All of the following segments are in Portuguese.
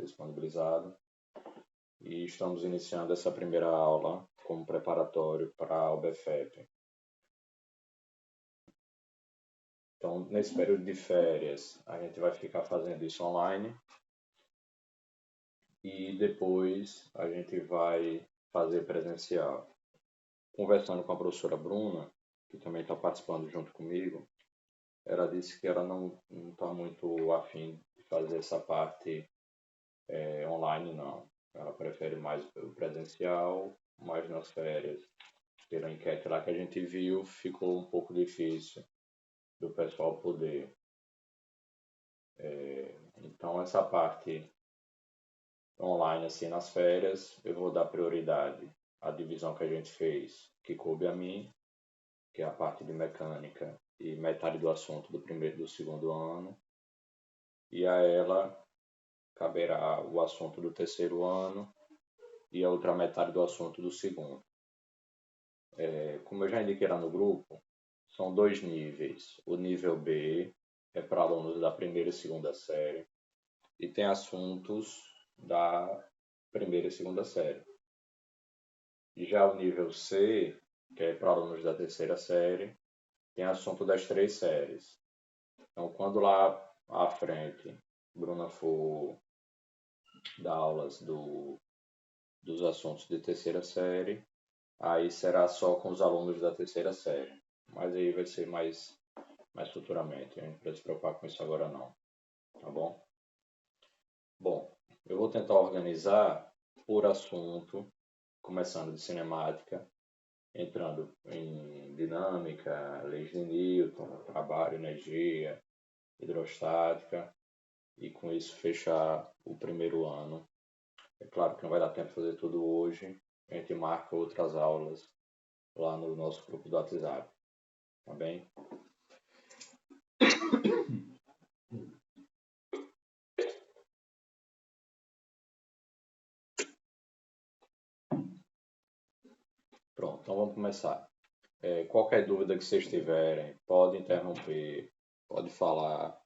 disponibilizado. E estamos iniciando essa primeira aula como preparatório para o BFEP. Então, nesse período de férias, a gente vai ficar fazendo isso online. E depois a gente vai fazer presencial. Conversando com a professora Bruna, que também está participando junto comigo, ela disse que ela não está muito afim de fazer essa parte online, não. Ela prefere mais o presencial, mas nas férias. Pela enquete lá que a gente viu, ficou um pouco difícil do pessoal poder. Então, essa parte online, assim, nas férias, eu vou dar prioridade à divisão que a gente fez, que coube a mim, que é a parte de mecânica e metade do assunto do primeiro e do segundo ano, e a ela caberá o assunto do terceiro ano e a outra metade do assunto do segundo. Como eu já indiquei lá no grupo, são 2 níveis. O nível B é para alunos da primeira e segunda série e tem assuntos da primeira e segunda série. E já o nível C, que é para alunos da terceira série, tem assunto das 3 séries. Então, quando lá à frente, Bruna for dar aulas dos assuntos de terceira série, aí será só com os alunos da terceira série. Mas aí vai ser mais futuramente. A gente não precisa se preocupar com isso agora não. Tá bom? Bom, eu vou tentar organizar por assunto, começando de cinemática, entrando em dinâmica, leis de Newton, trabalho, energia, hidrostática, e com isso fechar o primeiro ano. É claro que não vai dar tempo de fazer tudo hoje, a gente marca outras aulas lá no nosso grupo do WhatsApp, tá bem? Pronto, então vamos começar. Qualquer dúvida que vocês tiverem, pode interromper, pode falar.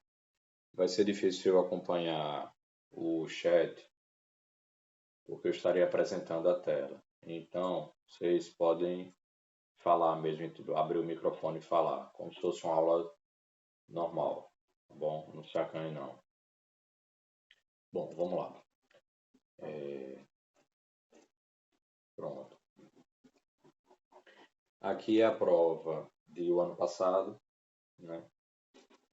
Vai ser difícil eu acompanhar o chat, porque eu estarei apresentando a tela. Então, vocês podem falar mesmo, abrir o microfone e falar, como se fosse uma aula normal, tá bom? Não se acanhe não. Bom, vamos lá. Pronto. Aqui é a prova do ano passado, né?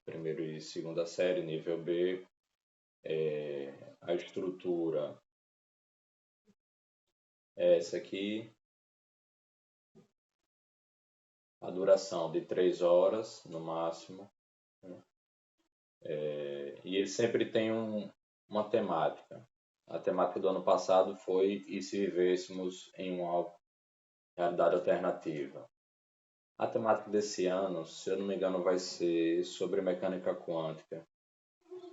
Primeiro e segunda série, nível B. A estrutura é essa aqui. A duração de 3 horas, no máximo. Né? E ele sempre tem uma temática. A temática do ano passado foi e se vivêssemos em uma realidade alternativa. A temática desse ano, se eu não me engano, vai ser sobre mecânica quântica,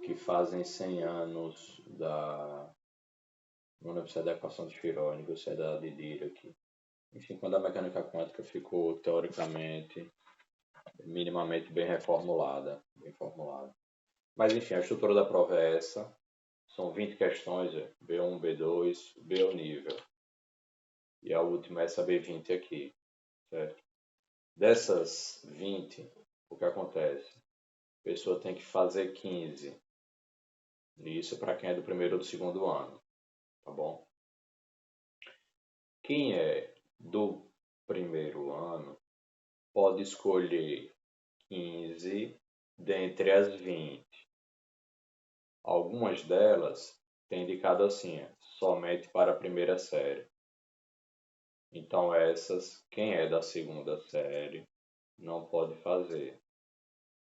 que fazem 100 anos da... Não lembro se é da equação de Schrödinger ou se é da de Dirac. Enfim, quando a mecânica quântica ficou, teoricamente, minimamente bem reformulada. Mas, enfim, a estrutura da prova é essa. São 20 questões, B1, B2, B é o nível. E a última é essa B20 aqui, certo? Dessas 20, o que acontece? A pessoa tem que fazer 15. Isso para quem é do primeiro ou do segundo ano, tá bom? Quem é do primeiro ano pode escolher 15 dentre as 20. Algumas delas têm indicado assim, somente para a primeira série. Então essas, quem é da segunda série não pode fazer.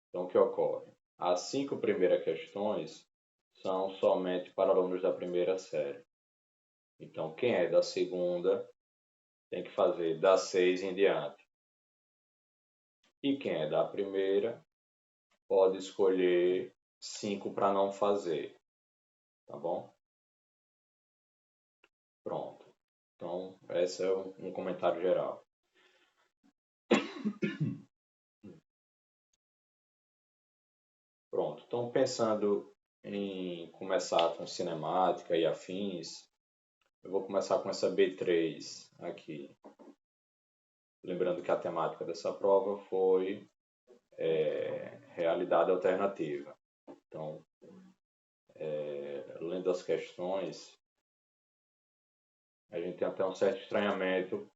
Então o que ocorre? As 5 primeiras questões são somente para alunos da primeira série. Então quem é da segunda tem que fazer das 6 em diante. E quem é da primeira pode escolher 5 para não fazer. Tá bom? Pronto. Então, esse é um comentário geral. Pronto. Então, pensando em começar com cinemática e afins, eu vou começar com essa B3 aqui. Lembrando que a temática dessa prova foi realidade alternativa. Então, lendo as questões, a gente tem até um certo estranhamento,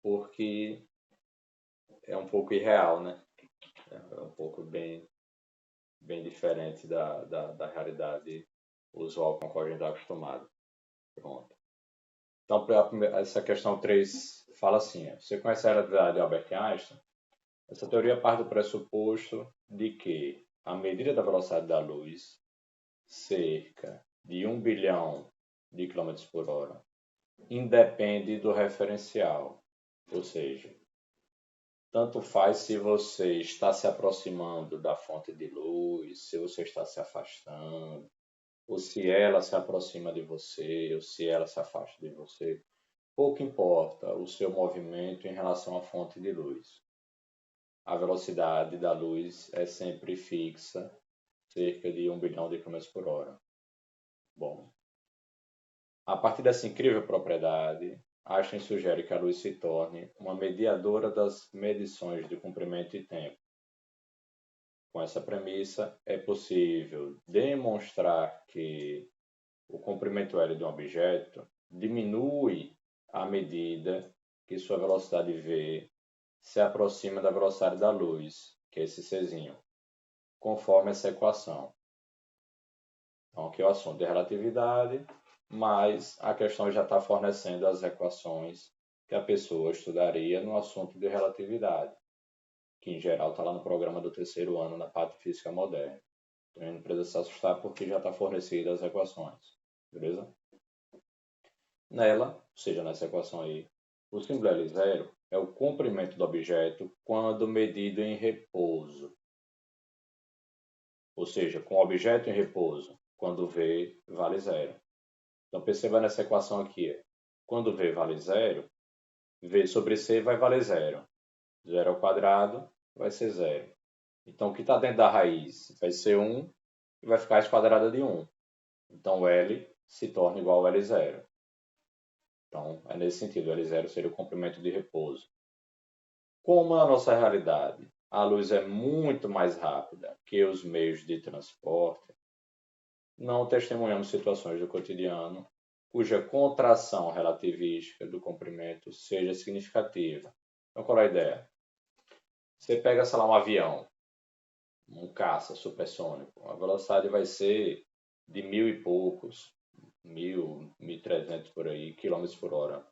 porque é um pouco irreal, né? É um pouco bem diferente da realidade usual com a qual a gente está acostumado. Pronto. Então, essa questão 3 fala assim: você conhece a relatividade de Albert Einstein? Essa teoria parte do pressuposto de que a medida da velocidade da luz, cerca de 1 bilhão de km por hora, independe do referencial, ou seja, tanto faz se você está se aproximando da fonte de luz, se você está se afastando, ou se ela se aproxima de você, ou se ela se afasta de você. Pouco importa o seu movimento em relação à fonte de luz. A velocidade da luz é sempre fixa, cerca de 1 bilhão de km por hora. Bom, a partir dessa incrível propriedade, Einstein sugere que a luz se torne uma mediadora das medições de comprimento e tempo. Com essa premissa, é possível demonstrar que o comprimento L de um objeto diminui à medida que sua velocidade v se aproxima da velocidade da luz, que é esse Czinho, conforme essa equação. Então, aqui é o assunto de relatividade, mas a questão já está fornecendo as equações que a pessoa estudaria no assunto de relatividade, que em geral está lá no programa do terceiro ano na parte de física moderna. Então, não precisa se assustar porque já está fornecida as equações, beleza? Nela, ou seja, nessa equação aí, o símbolo L0 é o comprimento do objeto quando medido em repouso. Ou seja, com o objeto em repouso, quando V vale zero. Então, perceba nessa equação aqui, quando V vale zero, V sobre C vai valer zero. Zero ao quadrado vai ser zero. Então, o que está dentro da raiz vai ser 1 e vai ficar a raiz quadrada de 1. Então, L se torna igual a L0. Então, é nesse sentido, L0 seria o comprimento de repouso. Como na nossa realidade a luz é muito mais rápida que os meios de transporte, não testemunhamos situações do cotidiano cuja contração relativística do comprimento seja significativa. Então, qual é a ideia? Você pega, sei lá, um avião, um caça supersônico, a velocidade vai ser de 1.000 e poucos, 1.000, 1.300 por aí, quilômetros por hora,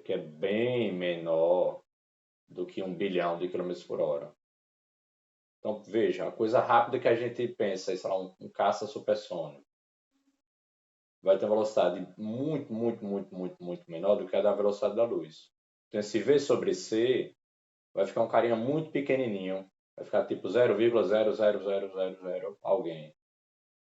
que é bem menor do que 1 bilhão de quilômetros por hora. Então, veja, a coisa rápida que a gente pensa, sei lá, um caça supersônico, vai ter uma velocidade muito menor do que a da velocidade da luz. Então, esse V sobre C vai ficar um carinha muito pequenininho, vai ficar tipo 0,00000 alguém.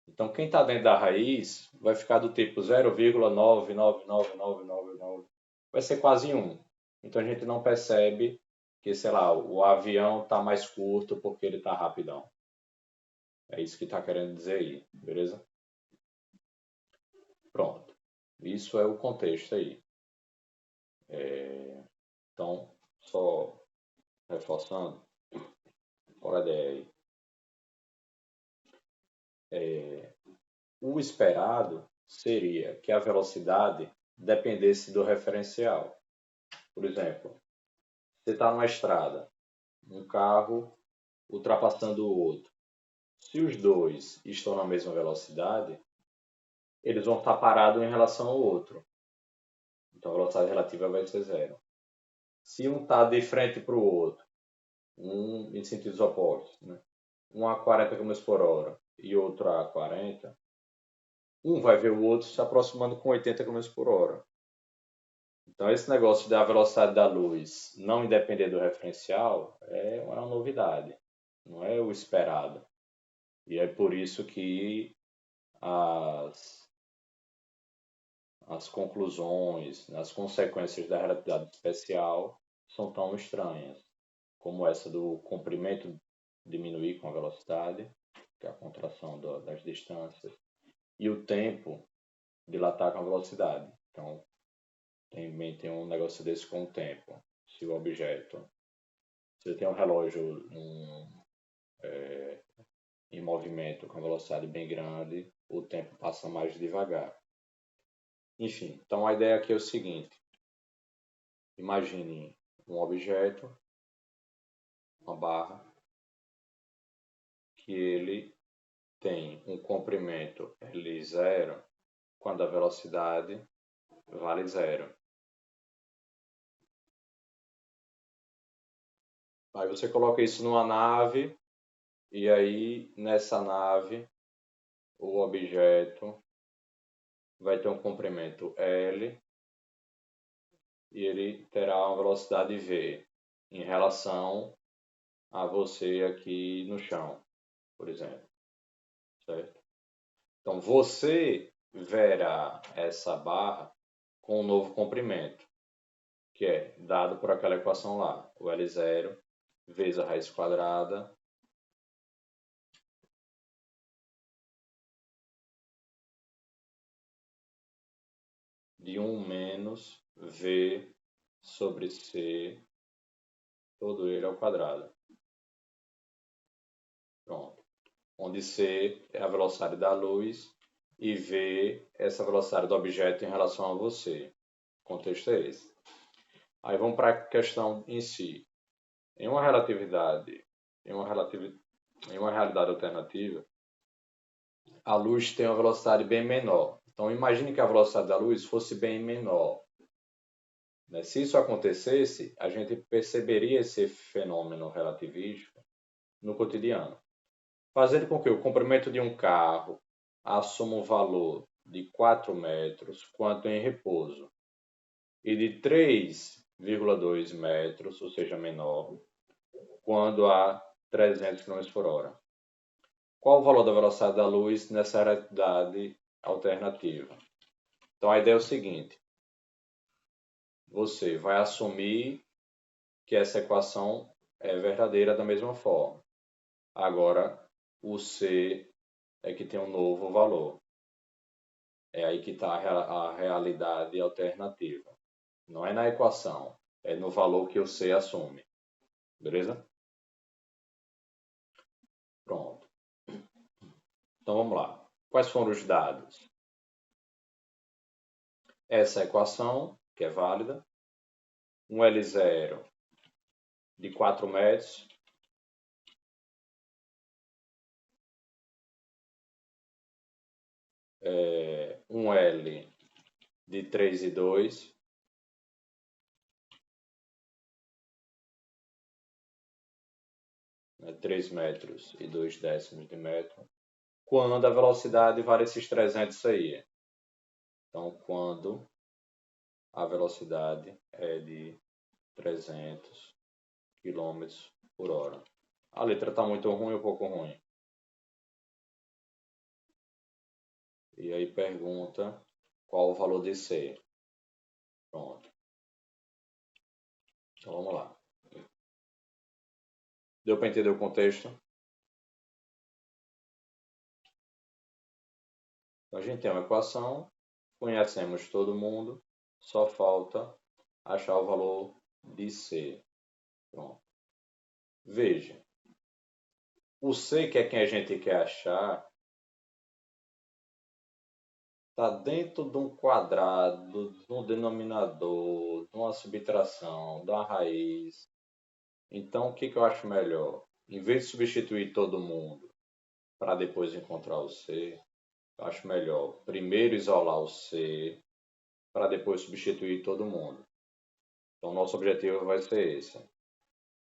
Então, quem está dentro da raiz vai ficar do tipo 0,999999, vai ser quase 1. Então, a gente não percebe que, sei lá, o avião está mais curto porque ele está rapidão. É isso que está querendo dizer aí, beleza? Pronto. Isso é o contexto aí. Então, só reforçando, qual a ideia aí? O esperado seria que a velocidade dependesse do referencial. Por exemplo, você está numa estrada, um carro ultrapassando o outro. Se os dois estão na mesma velocidade, eles vão estar parados em relação ao outro. Então a velocidade relativa vai ser zero. Se um está de frente para o outro, um em sentidos opostos, né? Um a 40 km por hora e outro a 40, um vai ver o outro se aproximando com 80 km por hora. Então esse negócio da velocidade da luz não independer do referencial é uma novidade, não é o esperado. E é por isso que as conclusões, as consequências da relatividade especial são tão estranhas, como essa do comprimento diminuir com a velocidade, que é a contração das distâncias, e o tempo dilatar com a velocidade. Então, também tem um negócio desse com o tempo. Se o objeto, se ele tem um relógio em movimento com velocidade bem grande, o tempo passa mais devagar. Enfim, então a ideia aqui é o seguinte: imagine um objeto, uma barra, que ele tem um comprimento L0 quando a velocidade vale 0. Aí você coloca isso numa nave, e aí nessa nave o objeto vai ter um comprimento L e ele terá uma velocidade V em relação a você aqui no chão, por exemplo, certo? Então você verá essa barra com um novo comprimento, que é dado por aquela equação lá, o L0 vezes a raiz quadrada de 1 menos V sobre C, todo ele ao quadrado. Pronto. Onde C é a velocidade da luz e V é essa velocidade do objeto em relação a você. O contexto é esse. Aí vamos para a questão em si. Em uma realidade alternativa, a luz tem uma velocidade bem menor. Então imagine que a velocidade da luz fosse bem menor. Se isso acontecesse, a gente perceberia esse fenômeno relativístico no cotidiano, fazendo com que o comprimento de um carro assuma um valor de 4 metros quando em repouso e de 3,2 metros, ou seja, menor, quando a 300 km por hora. Qual o valor da velocidade da luz nessa realidade alternativa? Então a ideia é o seguinte: você vai assumir que essa equação é verdadeira da mesma forma. Agora, o C é que tem um novo valor. É aí que está a realidade alternativa. Não é na equação, é no valor que o C assume. Beleza? Pronto. Então vamos lá. Quais foram os dados? Essa equação, que é válida, um L0 de 4 metros, um L de 3,2, né, 3 metros e 2 décimos de metro, quando a velocidade vale esses 300 aí. Então, quando a velocidade é de 300 km por hora. A letra está muito ruim ou pouco ruim? E aí pergunta qual o valor de C. Pronto. Então vamos lá. Deu para entender o contexto? Então a gente tem uma equação, conhecemos todo mundo, só falta achar o valor de C. Pronto. Veja, o C, que é quem a gente quer achar, está dentro de um quadrado, de um denominador, de uma subtração, da raiz. Então, o que eu acho melhor? Em vez de substituir todo mundo para depois encontrar o C, eu acho melhor primeiro isolar o C para depois substituir todo mundo. Então, nosso objetivo vai ser esse.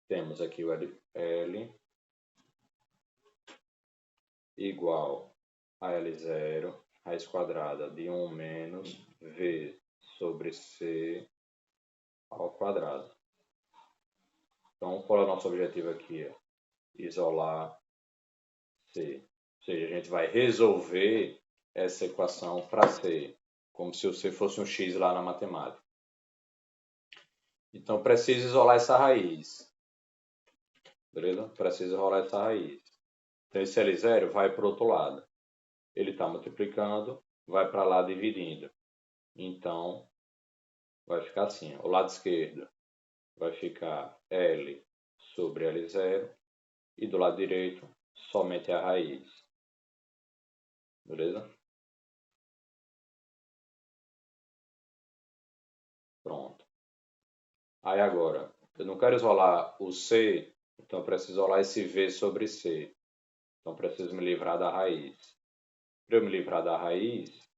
Temos aqui o L igual a L0, raiz quadrada de 1 menos V sobre C ao quadrado. Então, qual é o nosso objetivo aqui? Isolar C. Ou seja, a gente vai resolver essa equação para C, como se o C fosse um x lá na matemática. Então, preciso isolar essa raiz. Beleza? Preciso isolar essa raiz. Então, esse L0 vai para o outro lado. Ele está multiplicando, vai para lá dividindo. Então, vai ficar assim. O lado esquerdo vai ficar L sobre L0. E do lado direito, somente a raiz. Beleza? Pronto. Aí agora, eu não quero isolar o C, então eu preciso isolar esse V sobre C. Então, eu preciso me livrar da raiz. Para eu me livrar da raiz,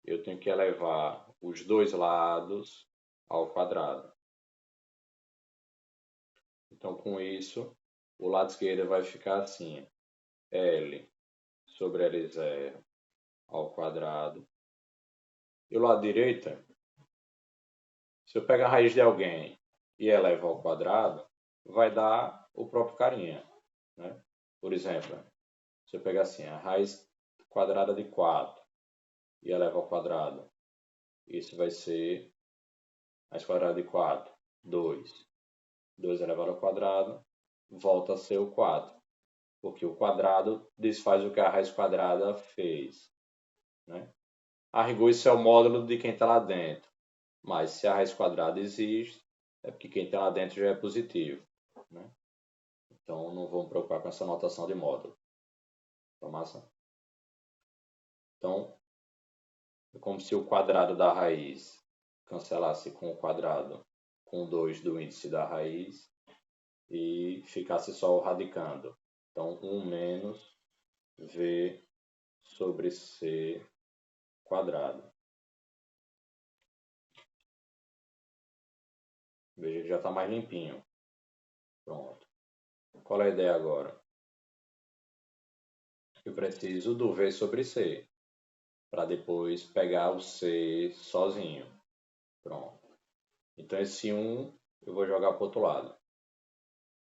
eu tenho que elevar os dois lados ao quadrado. Então, com isso, o lado esquerdo vai ficar assim. L sobre L0 ao quadrado. E o lado direito, se eu pegar a raiz de alguém e elevo ao quadrado, vai dar o próprio carinha. Né? Por exemplo, se eu pegar assim, a raiz quadrada de 4 e eleva ao quadrado, isso vai ser raiz quadrada de 4, 2. 2 elevado ao quadrado, volta a ser o 4. Porque o quadrado desfaz o que a raiz quadrada fez. Né? A rigor, isso é o módulo de quem está lá dentro. Mas se a raiz quadrada existe, é porque quem está lá dentro já é positivo. Né? Então, não vamos preocupar com essa notação de módulo. Tá massa? Então, é como se o quadrado da raiz cancelasse com o quadrado com 2 do índice da raiz e ficasse só o radicando. Então, 1 menos V sobre C quadrado. Veja que já está mais limpinho. Pronto. Qual é a ideia agora? Eu preciso do V sobre C, para depois pegar o C sozinho. Pronto. Então, esse 1 eu vou jogar para o outro lado.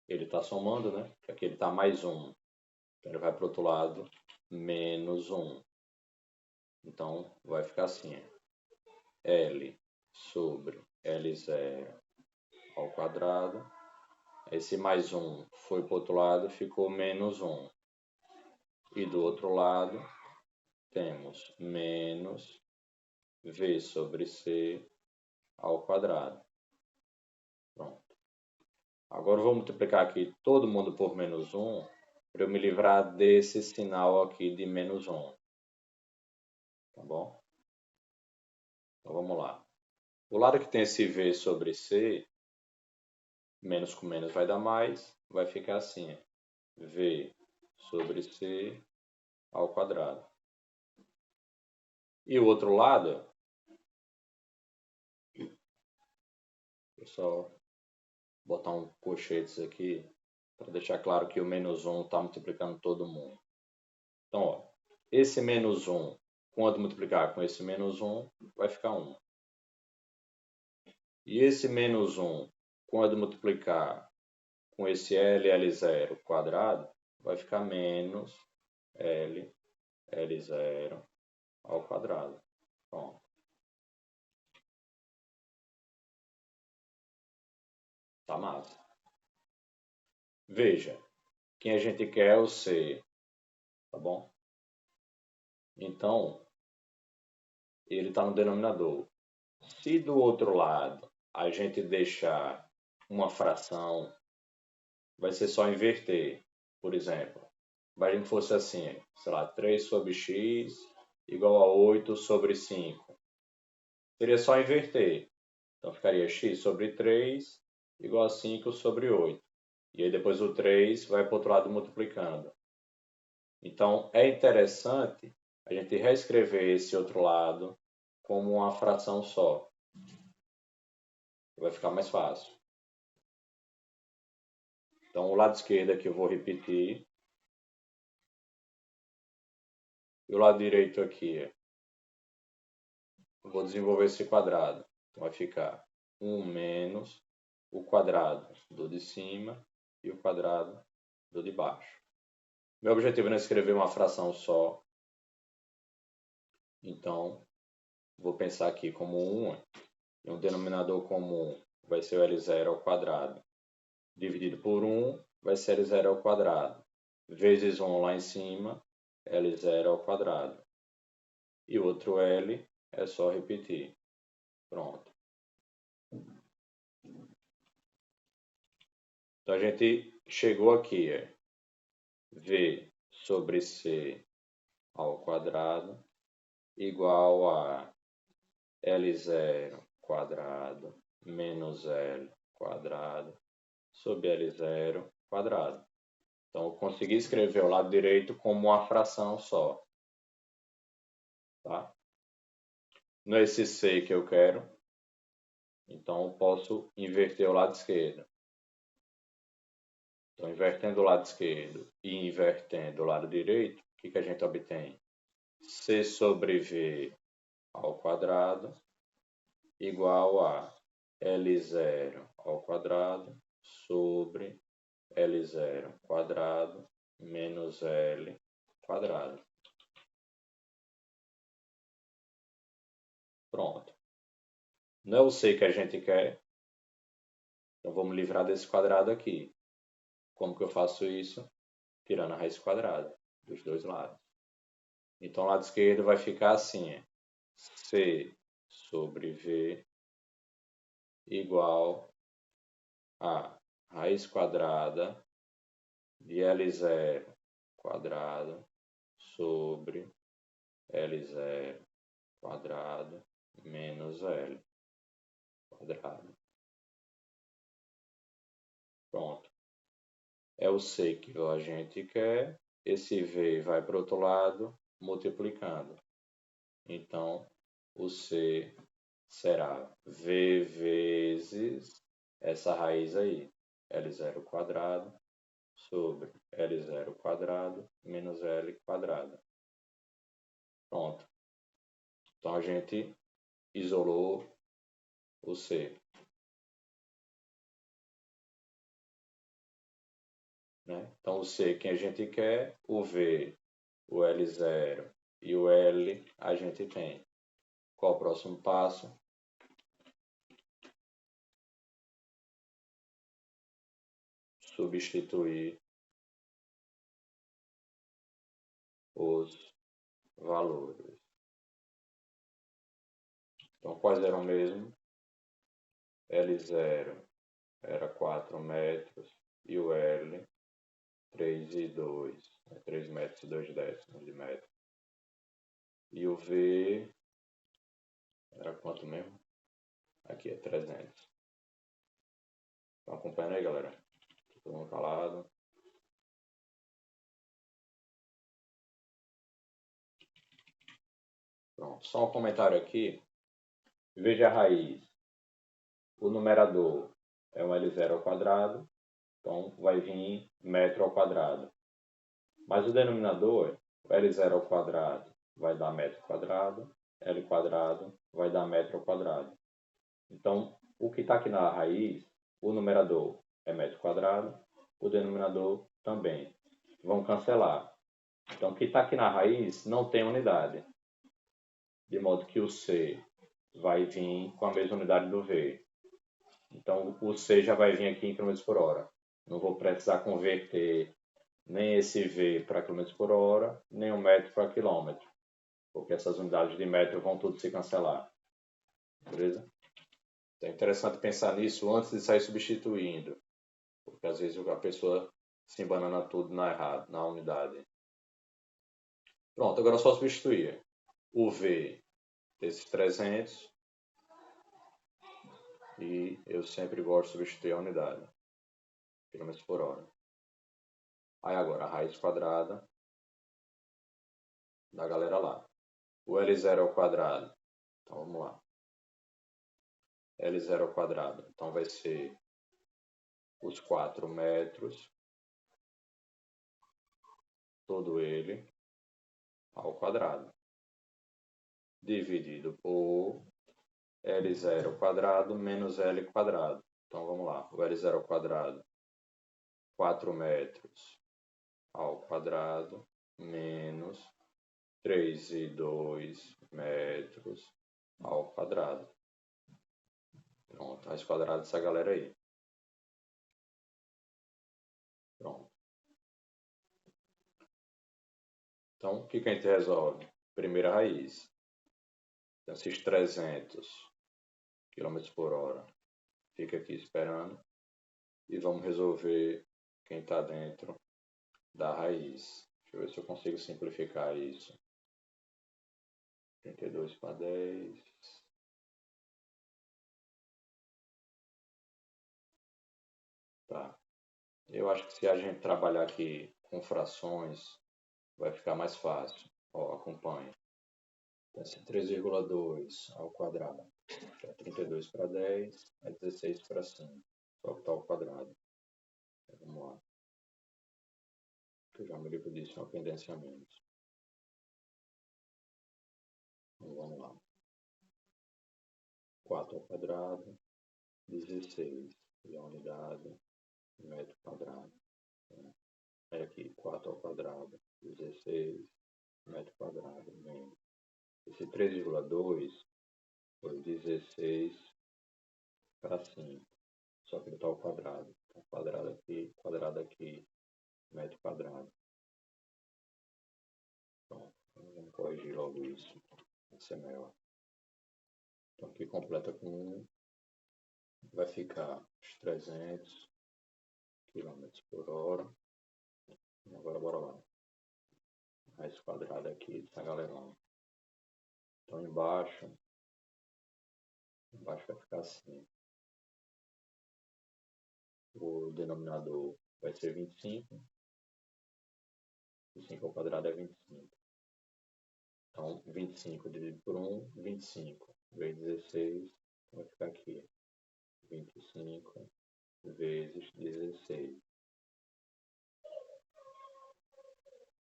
Ele está somando, né? Aqui ele está mais 1. Então, ele vai para o outro lado, menos 1. Então, vai ficar assim. L sobre L0 ao quadrado. Esse mais 1 foi para o outro lado, ficou menos 1. E do outro lado, temos menos V sobre C ao quadrado. Pronto. Agora, eu vou multiplicar aqui todo mundo por menos 1, para eu me livrar desse sinal aqui de menos 1. Tá bom? Então, vamos lá. O lado que tem esse V sobre C, menos com menos vai dar mais, vai ficar assim. V sobre C ao quadrado. E o outro lado, vou só botar um colchetes aqui, para deixar claro que o menos 1 está multiplicando todo mundo. Então, ó, esse menos 1, quando multiplicar com esse menos 1, vai ficar 1. E esse menos 1, quando multiplicar com esse L0 quadrado, vai ficar menos L0 ao quadrado. Pronto. Tá massa. Veja, quem a gente quer é o C, tá bom? Então, ele está no denominador. Se do outro lado a gente deixar uma fração, vai ser só inverter. Por exemplo, se a gente fosse assim, sei lá, 3 sobre x igual a 8 sobre 5. Seria só inverter. Então, ficaria x sobre 3 igual a 5 sobre 8. E aí depois o 3 vai para o outro lado multiplicando. Então, é interessante a gente reescrever esse outro lado como uma fração só. Vai ficar mais fácil. Então, o lado esquerdo aqui eu vou repetir. E o lado direito aqui, eu vou desenvolver esse quadrado. Então, vai ficar 1 menos o quadrado do de cima e o quadrado do de baixo. Meu objetivo não é escrever uma fração só. Então, vou pensar aqui como 1. E um denominador comum vai ser o L0 ao quadrado. Dividido por 1 vai ser L0 ao quadrado. vezes 1 lá em cima, L0 ao quadrado. E o outro L é só repetir. Pronto. Então, a gente chegou aqui, V sobre C ao quadrado igual a L0 quadrado menos L quadrado sobre L0 quadrado. Então, eu consegui escrever o lado direito como uma fração só. Tá? Não é esse C que eu quero, então eu posso inverter o lado esquerdo. Então, invertendo o lado esquerdo e invertendo o lado direito, o que a gente obtém? C sobre V ao quadrado igual a L0 ao quadrado sobre L0 quadrado menos L quadrado. Pronto. Não é o C que a gente quer, então vamos livrar desse quadrado aqui. Como que eu faço isso? Tirando a raiz quadrada dos dois lados. Então, o lado esquerdo vai ficar assim, C sobre V igual a raiz quadrada de L0 quadrado sobre L0 quadrado menos L quadrado. Pronto. É o C que a gente quer. Esse V vai para o outro lado, multiplicando. Então, o C será V vezes essa raiz aí, L0 quadrado sobre L0 quadrado menos L quadrado. Pronto. Então, a gente isolou o C. Né? Então, o C que a gente quer, o V, o L0 e o L a gente tem. Qual o próximo passo? Substituir os valores. Então, quais eram mesmo? L0 era 4 metros e o L 3,2, 3 metros e 2 décimos de metro. E o V era quanto mesmo? Aqui é 300. Estão acompanhando aí, galera? Todo mundo calado. Pronto, só um comentário aqui. Veja a raiz. O numerador é um L0 ao quadrado, então vai vir metro ao quadrado. Mas o denominador, o L0 ao quadrado vai dar metro quadrado, L quadrado vai dar metro ao quadrado. Então, o que está aqui na raiz, o numerador é metro quadrado, o denominador também. Vão cancelar. Então, o que está aqui na raiz não tem unidade. De modo que o C vai vir com a mesma unidade do V. Então, o C já vai vir aqui em km por hora. Não vou precisar converter nem esse V para km por hora, nem o metro para quilômetro. Porque essas unidades de metro vão tudo se cancelar. Beleza? Então, é interessante pensar nisso antes de sair substituindo. Porque às vezes a pessoa se embanana tudo na unidade. Pronto, agora é só substituir. O V desses 300. E eu sempre gosto de substituir a unidade. Quilômetros por hora. Aí agora a raiz quadrada da galera lá. O L0 ao quadrado. Então vamos lá. L0 ao quadrado. Então vai ser os 4 metros. Todo ele ao quadrado. Dividido por L0 ao quadrado menos L quadrado. Então vamos lá. O L0 ao quadrado. 4 metros ao quadrado menos 3,2 metros ao quadrado. Pronto, raiz quadrada dessa galera aí. Pronto. Então, o que a gente resolve? Primeira raiz. Então, esses 300 km por hora. Fica aqui esperando. E vamos resolver quem está dentro da raiz. Deixa eu ver se eu consigo simplificar isso. 32 para 10. Tá. Eu acho que se a gente trabalhar aqui com frações, vai ficar mais fácil. Ó, acompanhe. Então, 3,2 ao quadrado. É 32 para 10, é 16 para 5. Só que está ao quadrado. Então, vamos lá. Que eu já me livro disso é um pendenciamento. Então, vamos lá. 4 ao quadrado, 16 e a unidade, metro quadrado. É aqui, 4 ao quadrado, 16 metro quadrado. Menos. Esse 3,2 foi 16 para 5. Só que ele está ao quadrado. Então, quadrado aqui, metro quadrado. Pronto, vamos corrigir logo isso. Esse é maior. Então aqui completa com 1. Vai ficar os 300 km por hora. E agora bora lá. Raiz quadrada aqui dessa galerona. Então embaixo vai ficar assim. O denominador vai ser 25. 25 ao quadrado é 25. Então 25 dividido por 1, 25. Vezes 16, vai ficar aqui. 25 vezes 16.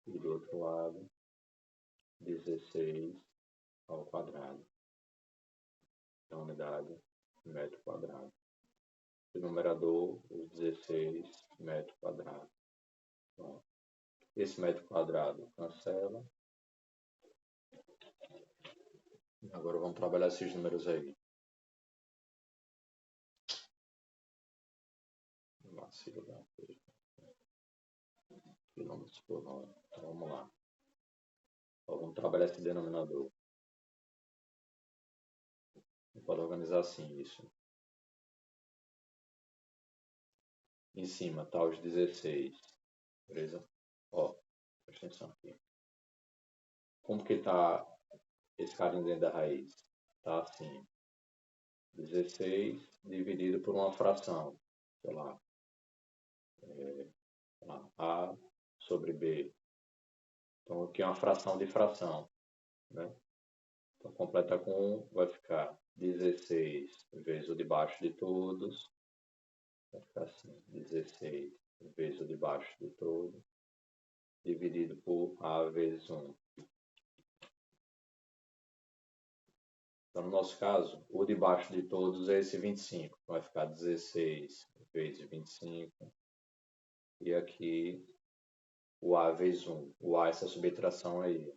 E do outro lado, 16 ao quadrado. A unidade, metro quadrado. O numerador, os 16 metro quadrado. Bom, esse metro quadrado cancela. Agora vamos trabalhar esses números aí. Vacilo da coisa. Quilômetros por hora. Então vamos lá. Então, vamos trabalhar esse denominador. Pode organizar assim isso. Em cima está os 16. Beleza? Ó, presta atenção aqui. Como que está esse carinho dentro da raiz? Está assim. 16 dividido por uma fração. Sei lá. A sobre B. Então aqui é uma fração de fração. Né? Então completa com 1, vai ficar 16 vezes o de baixo de todos. Vai ficar assim, 16 vezes o de baixo de todo, dividido por A vezes 1. Então, no nosso caso, o de baixo de todos é esse 25. Vai ficar 16 vezes 25. E aqui, o A vezes 1. O A é essa subtração aí.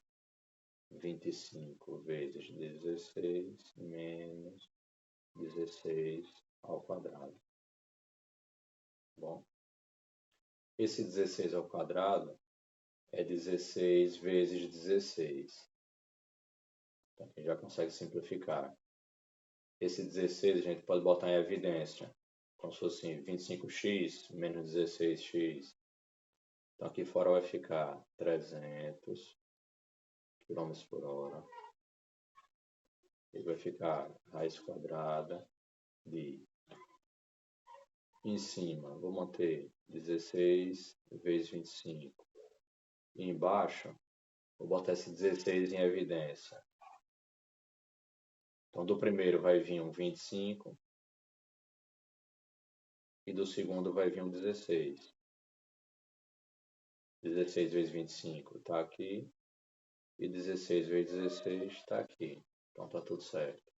25 vezes 16 menos 16 ao quadrado. Bom, esse 16 ao quadrado é 16 vezes 16. Então, a gente já consegue simplificar. Esse 16 a gente pode botar em evidência, como se fosse assim, 25x menos 16x. Então, aqui fora vai ficar 300 km por hora. E vai ficar raiz quadrada de... Em cima, vou manter 16 vezes 25. E embaixo, vou botar esse 16 em evidência. Então, do primeiro vai vir um 25 e do segundo vai vir um 16. 16 vezes 25 está aqui e 16 vezes 16 está aqui. Então, está tudo certo.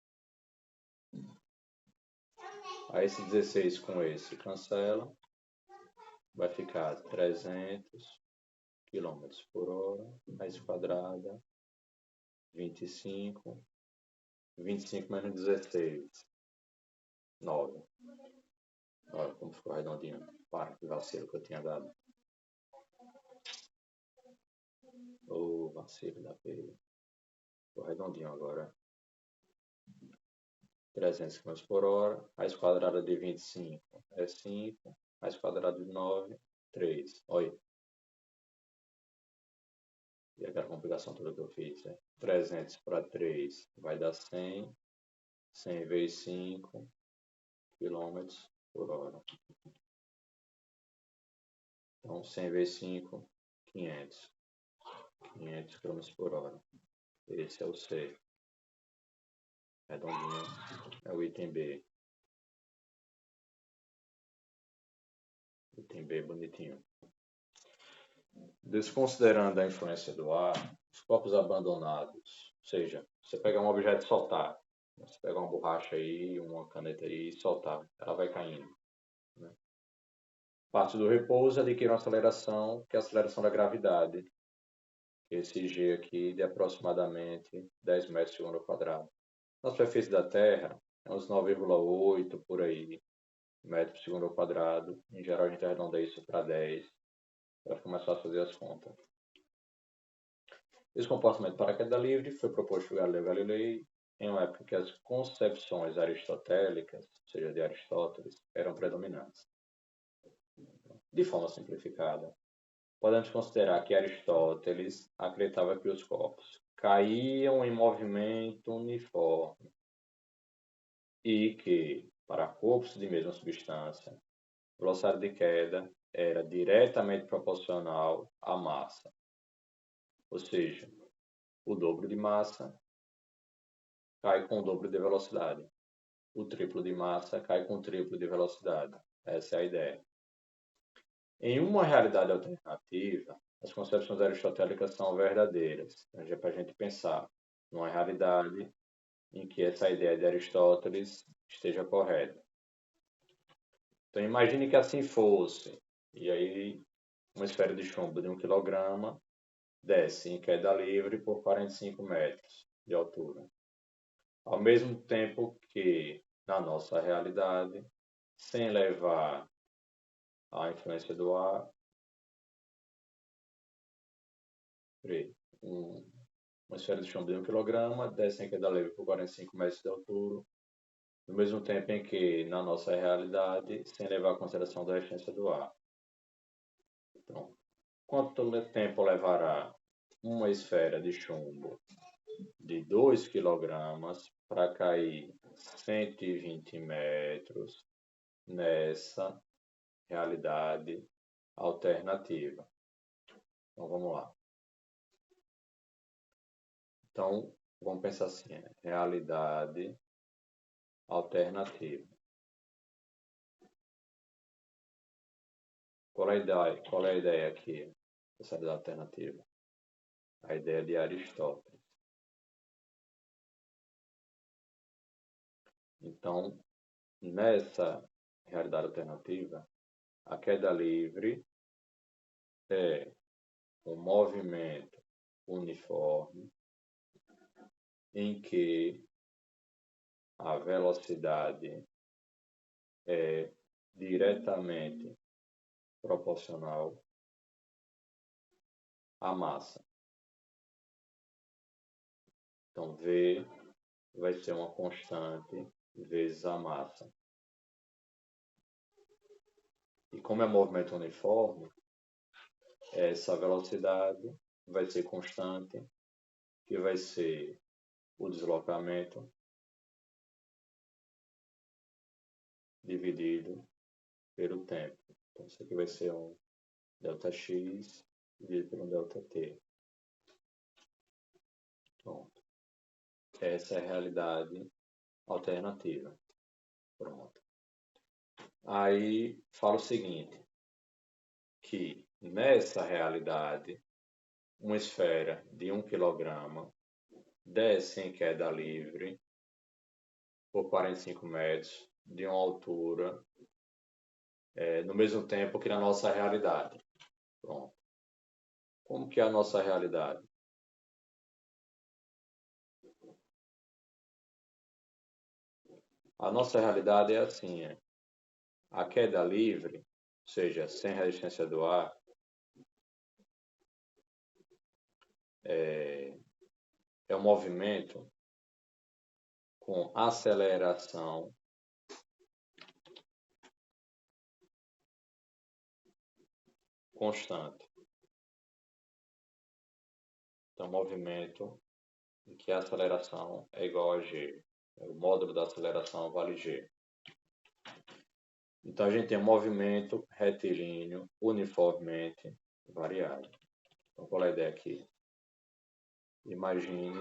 Aí, esse 16 com esse cancela. Vai ficar 300 km por hora, raiz quadrada, 25. 25 menos 16, 9. Olha como ficou redondinho. Para, que vacilo que eu tinha dado. O vacilo da P. Tô redondinho agora. 300 km por hora. Raiz quadrada de 25 é 5. Raiz quadrada de 9, 3. Olha. E aquela complicação toda que eu fiz. 300 para 3 vai dar 100. 100 vezes 5 km por hora. Então, 100 vezes 5, 500. 500 km por hora. Esse é o C. Redondinho. É o item B. Item B bonitinho. Desconsiderando a influência do ar, os corpos abandonados, ou seja, você pegar um objeto e soltar, você pegar uma borracha aí, uma caneta aí e soltar, ela vai caindo. Né? Parte do repouso adquire uma aceleração, que é a aceleração da gravidade. Esse G aqui de aproximadamente 10 metros por segundo ao quadrado. Na superfície da Terra, é uns 9,8 por aí, metros por segundo ao quadrado. Em geral, a gente arredondeia isso para 10, para ficar mais fácil fazer as contas. Esse comportamento para a queda livre foi proposto por Galileu Galilei em uma época que as concepções aristotélicas, ou seja, de Aristóteles, eram predominantes. De forma simplificada, podemos considerar que Aristóteles acreditava que os corpos caíam em movimento uniforme e que, para corpos de mesma substância, a velocidade de queda era diretamente proporcional à massa. Ou seja, o dobro de massa cai com o dobro de velocidade. O triplo de massa cai com o triplo de velocidade. Essa é a ideia. Em uma realidade alternativa, as concepções aristotélicas são verdadeiras. É para a gente pensar numa realidade em que essa ideia de Aristóteles esteja correta. Então, imagine que assim fosse. E aí, uma esfera de chumbo de 1 kg desce em queda livre por 45 metros de altura. Ao mesmo tempo que, na nossa realidade, sem levar a influência do ar, uma esfera de chumbo de 1 kg desce em queda livre por 45 metros de altura, no mesmo tempo em que, na nossa realidade, sem levar a consideração da resistência do ar. Então, quanto tempo levará uma esfera de chumbo de 2 kg para cair 120 metros nessa realidade alternativa? Então, vamos lá. Então, vamos pensar assim, realidade alternativa. Qual é a ideia aqui dessa realidade alternativa? A ideia de Aristóteles. Então, nessa realidade alternativa, a queda livre é um movimento uniforme em que a velocidade é diretamente proporcional à massa. Então, V vai ser uma constante vezes a massa. E como é movimento uniforme, essa velocidade vai ser constante, que vai ser o deslocamento dividido pelo tempo. Então, isso aqui vai ser um ΔX dividido por um ΔT. Pronto. Essa é a realidade alternativa. Pronto. Aí fala o seguinte, que nessa realidade, uma esfera de 1 kg desce em queda livre por 45 metros de uma altura no mesmo tempo que na nossa realidade. Pronto. Como que é a nossa realidade? A nossa realidade é assim, a queda livre, ou seja, sem resistência do ar, é um movimento com aceleração constante. Então, movimento em que a aceleração é igual a g. O módulo da aceleração vale g. Então, a gente tem um movimento retilíneo uniformemente variável. Então, qual é a ideia aqui? Imagine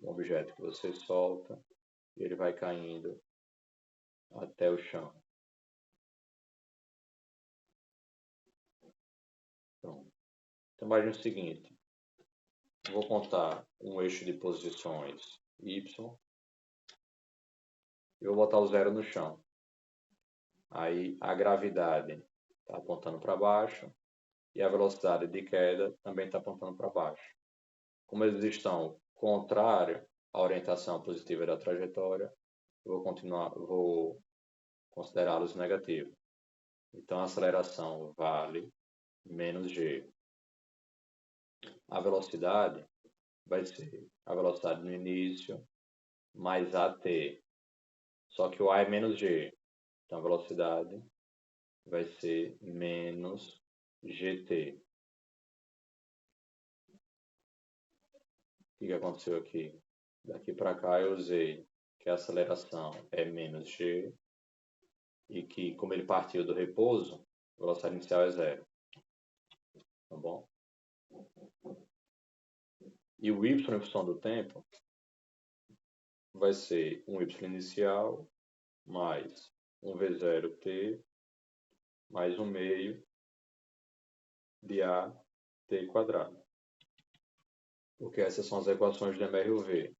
um objeto que você solta e ele vai caindo até o chão. Pronto. Então, imagine o seguinte. Eu vou contar um eixo de posições y e vou botar o zero no chão. Aí a gravidade está apontando para baixo e a velocidade de queda também está apontando para baixo. Como eles estão contrários à orientação positiva da trajetória, eu vou considerá-los negativos. Então a aceleração vale menos g. A velocidade vai ser a velocidade no início mais at. Só que o a é menos g. Então a velocidade vai ser menos gt. O que aconteceu aqui? Daqui para cá eu usei que a aceleração é menos g e que, como ele partiu do repouso, a velocidade inicial é zero. Tá bom? E o y em função do tempo vai ser um y inicial mais um v0t mais um meio de a t quadrado. Porque essas são as equações do MRUV.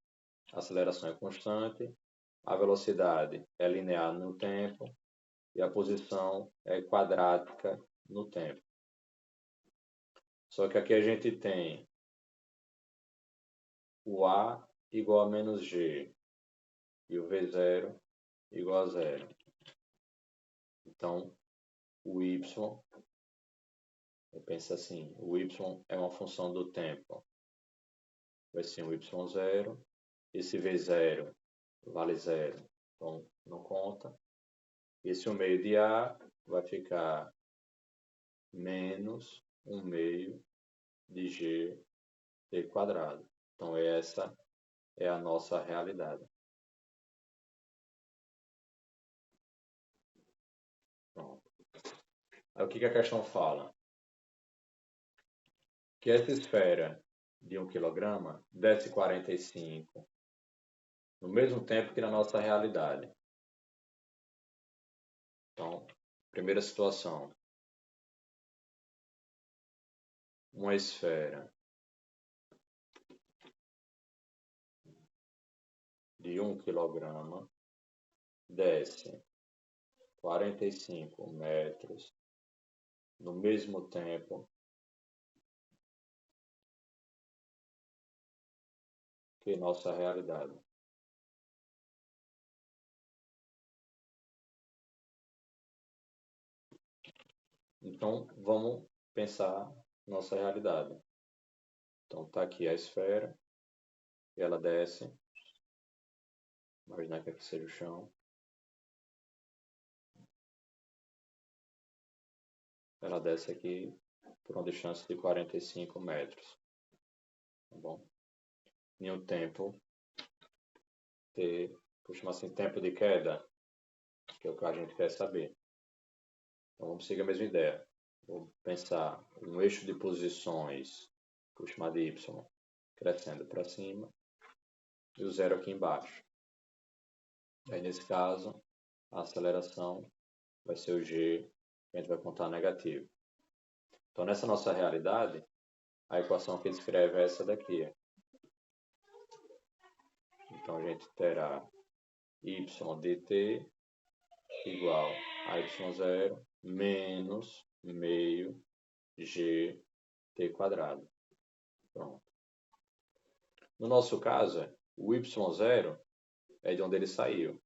A aceleração é constante, a velocidade é linear no tempo e a posição é quadrática no tempo. Só que aqui a gente tem o a igual a menos g e o v0 igual a zero. Então, o y, eu penso assim, o y é uma função do tempo. Vai ser um y0, esse v0 vale zero, então não conta. Esse 1 meio de a vai ficar menos 1 meio de g t quadrado. Então essa é a nossa realidade. Pronto. Aí o que a questão fala? Que essa esfera de 1 kg desce 45 no mesmo tempo que na nossa realidade. Então, primeira situação. Uma esfera de 1 kg desce 45 metros no mesmo tempo que nossa realidade. Então, vamos pensar nossa realidade. Então, está aqui a esfera, e ela desce. Imaginar que aqui seja o chão. Ela desce aqui por uma distância de 45 metros. Tá bom? Em um tempo, vou chamar assim, tempo de queda, que é o que a gente quer saber. Então, vamos seguir a mesma ideia. Vou pensar um eixo de posições, vou chamar de y, crescendo para cima, e o zero aqui embaixo. Aí, nesse caso, a aceleração vai ser o g, que a gente vai contar negativo. Então, nessa nossa realidade, a equação que descreve é essa daqui. Então, a gente terá y dt igual a y0 menos meio g t quadrado. Pronto. No nosso caso, o y0 é de onde ele saiu.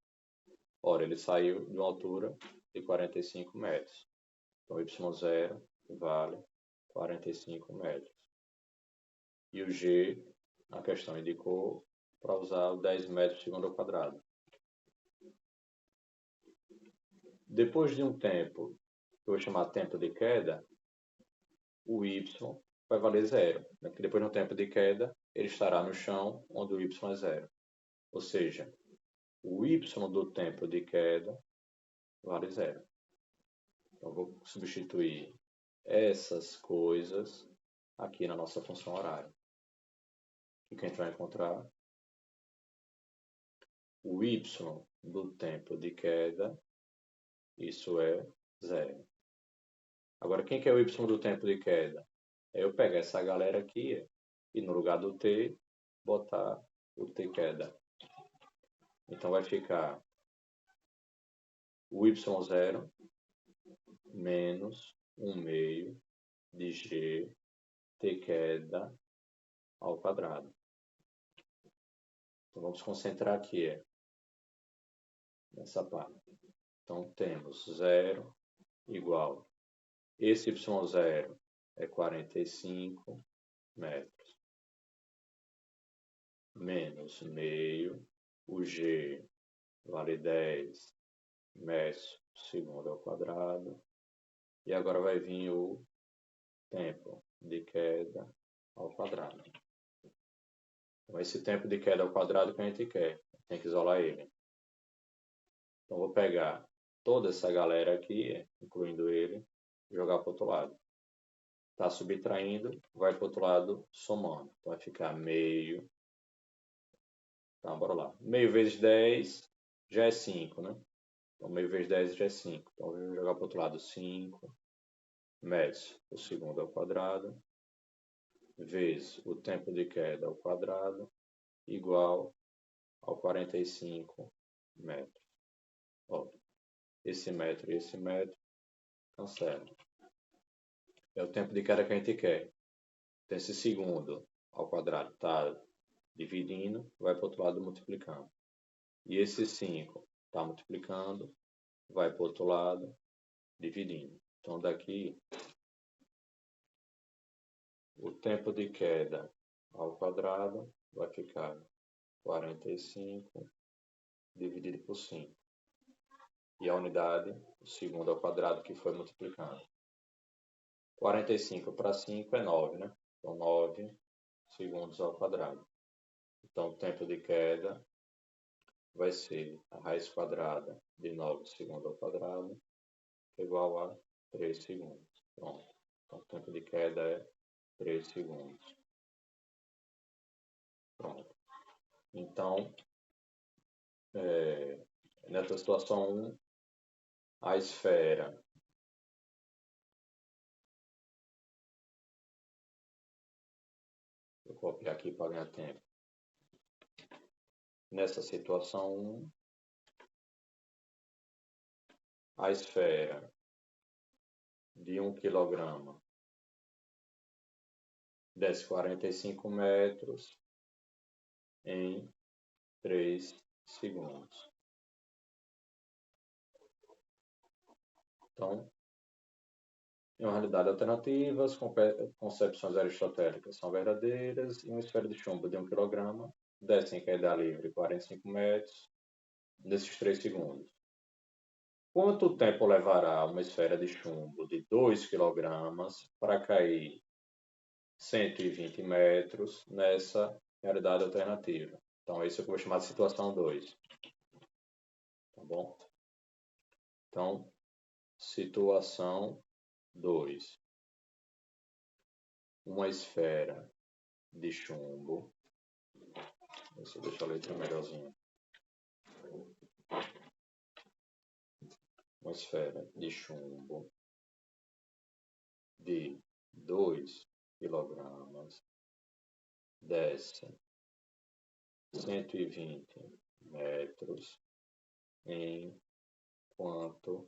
Ora, ele saiu de uma altura de 45 metros. Então, y0 vale 45 metros. E o G, a questão indicou para usar o 10 metros por segundo ao quadrado. Depois de um tempo, que eu vou chamar tempo de queda, o y vai valer zero. Porque depois de um tempo de queda, ele estará no chão, onde o y é zero. Ou seja, o y do tempo de queda vale zero. Então, vou substituir essas coisas aqui na nossa função horária. O que a gente vai encontrar? O y do tempo de queda, isso é zero. Agora, quem que é o y do tempo de queda? É eu pegar essa galera aqui e no lugar do t, botar o t queda. Então, vai ficar o y0 menos 1/2 de g t queda ao quadrado. Então, vamos concentrar aqui nessa parte. Então, temos 0 igual. Esse y0 é 45 metros. Menos meio. O g vale 10 metros por segundo ao quadrado. E agora vai vir o tempo de queda ao quadrado. Então, esse tempo de queda ao quadrado que a gente quer. Tem que isolar ele. Então, vou pegar toda essa galera aqui, incluindo ele, e jogar para o outro lado. Está subtraindo, vai para o outro lado somando. Então, vai ficar meio. Então, bora lá. Meio vezes 10 já é 5, né? Então, meio vezes 10 já é 5. Então, vou jogar para o outro lado 5 metros por segundo ao quadrado, vezes o tempo de queda ao quadrado, igual ao 45 metros. Ó, esse metro e esse metro cancelam. É o tempo de queda que a gente quer. Então, esse segundo ao quadrado está dividindo, vai para o outro lado multiplicando. E esse 5 está multiplicando, vai para o outro lado dividindo. Então, daqui, o tempo de queda ao quadrado vai ficar 45 dividido por 5. E a unidade, o segundo ao quadrado, que foi multiplicando. 45 para 5 é 9, né? Então, 9 segundos ao quadrado. Então, o tempo de queda vai ser a raiz quadrada de 9 segundos ao quadrado, que é igual a 3 segundos. Pronto. Então, o tempo de queda é 3 segundos. Pronto. Então, nessa situação 1, a esfera vou copiar aqui para ganhar tempo. Nessa situação 1, a esfera de 1 kg desce 45 metros em 3 segundos. Então, em uma realidade alternativa, as concepções aristotélicas são verdadeiras e uma esfera de chumbo de 1 kg desce em queda livre 45 metros nesses 3 segundos. Quanto tempo levará uma esfera de chumbo de 2 kg para cair 120 metros nessa realidade alternativa? Então, isso é o que eu vou chamar de situação 2. Tá bom? Então, situação 2. Uma esfera de chumbo. Deixa eu ler melhorzinho. Uma esfera de chumbo de 2 kg desce 120 metros em quanto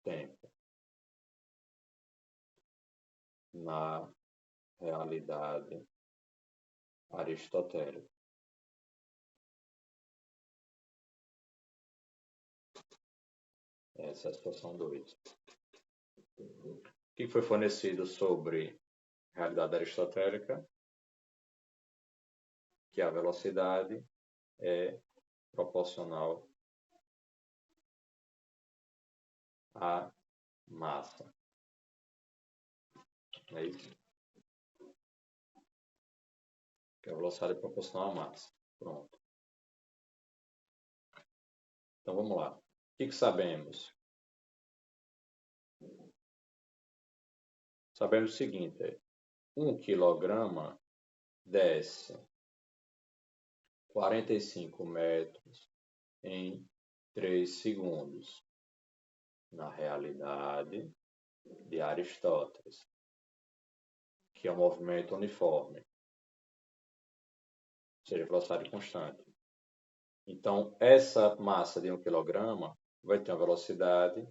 tempo? Na realidade aristotélica. Essa é a situação 2. O que foi fornecido sobre realidade aristotélica? que a velocidade é proporcional à massa. É isso? Que a velocidade é proporcional à massa. Pronto. Então vamos lá. O que sabemos? Sabemos o seguinte: 1 quilograma desce 45 metros em 3 segundos. Na realidade de Aristóteles, que é um movimento uniforme, ou seja, velocidade constante. Então, essa massa de 1 quilograma vai ter uma velocidade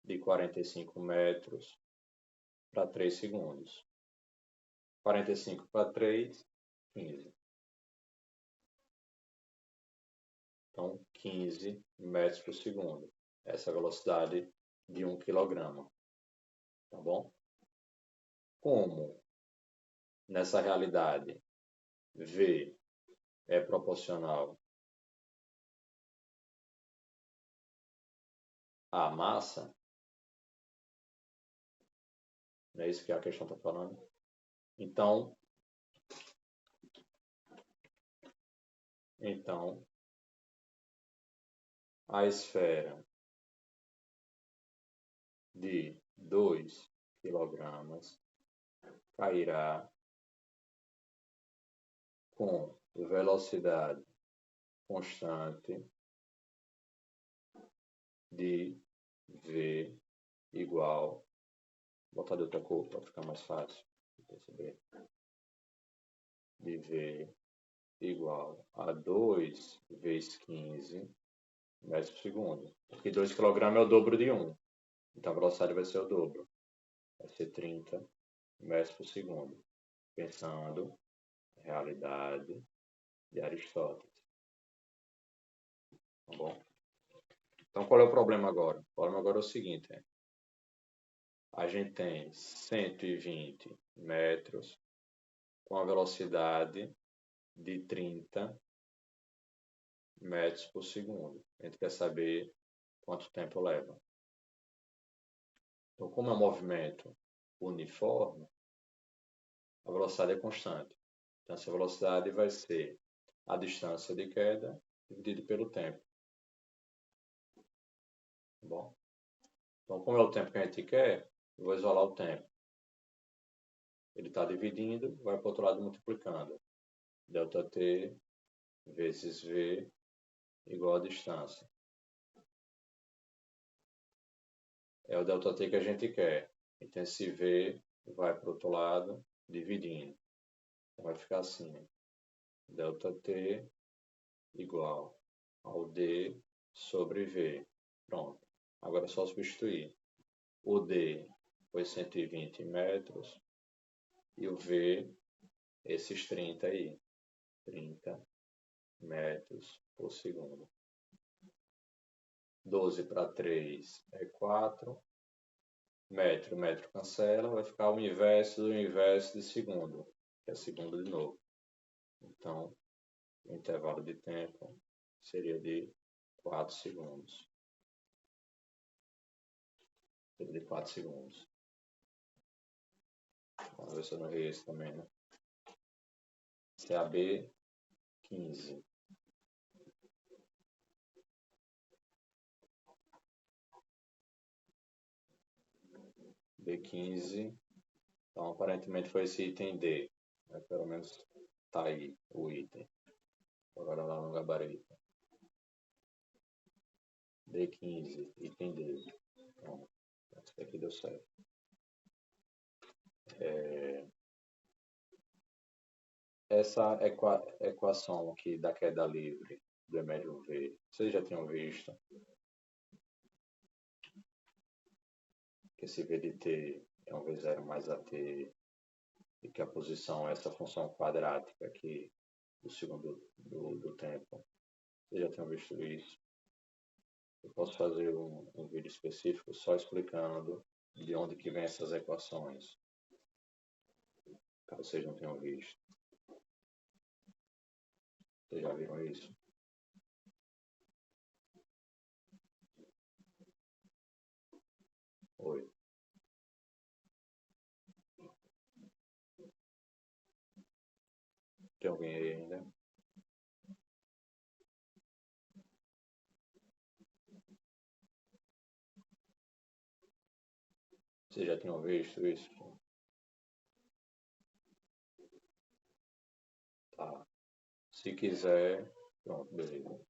de 45 metros para 3 segundos. 45 para 3, 15. Então, 15 metros por segundo. Essa é a velocidade de 1 quilograma. Tá bom? Como nessa realidade V é proporcional à massa, não é isso que a questão está falando? Então, a esfera de 2 quilogramas cairá com velocidade constante de V igual, vou botar de outra cor para ficar mais fácil de perceber, de V igual a 2 vezes 15 metros por segundo, porque 2 kg é o dobro de 1, então a velocidade vai ser o dobro, vai ser 30 metros por segundo, pensando na realidade de Aristóteles. Tá bom? Então, qual é o problema agora? O problema agora é o seguinte: a gente tem 120 metros com a velocidade de 30 metros por segundo. A gente quer saber quanto tempo leva. Então, como é um movimento uniforme, a velocidade é constante. Então, essa velocidade vai ser a distância de queda dividido pelo tempo. Tá bom? Então, como é o tempo que a gente quer, eu vou isolar o tempo. Ele está dividindo, vai para o outro lado multiplicando. Δt vezes V igual a distância. É o ΔT que a gente quer. Então, esse V vai para o outro lado, dividindo. Então, vai ficar assim: ΔT igual ao D sobre V. Pronto. Agora é só substituir. O D foi 120 metros e o V, esses 30 aí. 30 metros por segundo. 12 para 3 é 4. Metro cancela, vai ficar o inverso do inverso de segundo, que é segundo de novo. Então, o intervalo de tempo seria de 4 segundos. Seria de 4 segundos. Vamos ver se eu não errei esse também, né? CAB 15. B15. Então, aparentemente foi esse item D. Né? Pelo menos tá aí o item. Agora lá no gabarito. D15, item D. Então, esse daqui deu certo. Essa equação aqui da queda livre do E médio V, vocês já tinham visto que esse V de t é um V0 mais AT e que a posição é essa função quadrática aqui do segundo do tempo. Vocês já tinham visto isso? Eu posso fazer um vídeo específico só explicando de onde que vem essas equações, caso vocês não tenham visto. Vocês já viram isso? Oi. Tem alguém aí ainda? Vocês já tinham visto isso? Tá. Se quiser, pronto, beleza.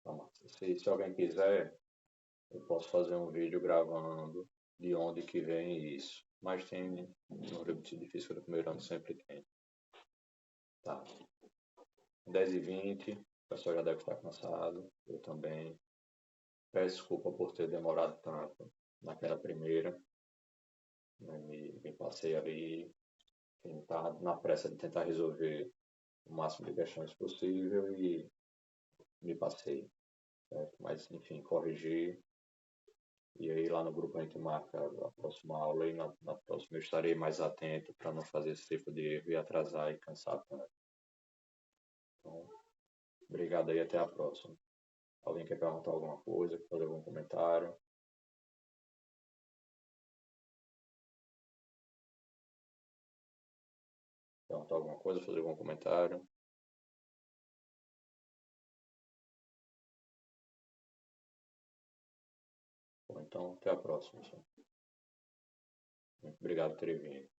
Tá. Se alguém quiser, eu posso fazer um vídeo gravando de onde que vem isso. Mas tem no repetir difícil do primeiro ano sempre tem. Tá. 10h20, o pessoal já deve estar cansado. Eu também. Peço desculpa por ter demorado tanto naquela primeira. Né, me passei ali, estava na pressa de tentar resolver o máximo de questões possível e me passei. Certo? Mas, enfim, corrigi. E aí lá no grupo a gente marca a próxima aula e na próxima eu estarei mais atento para não fazer esse tipo de erro e atrasar e cansar tanto. Então, obrigado aí, até a próxima. Alguém quer perguntar alguma coisa, fazer algum comentário? Perguntar alguma coisa, fazer algum comentário? Bom, então, até a próxima. Muito obrigado por ter vindo.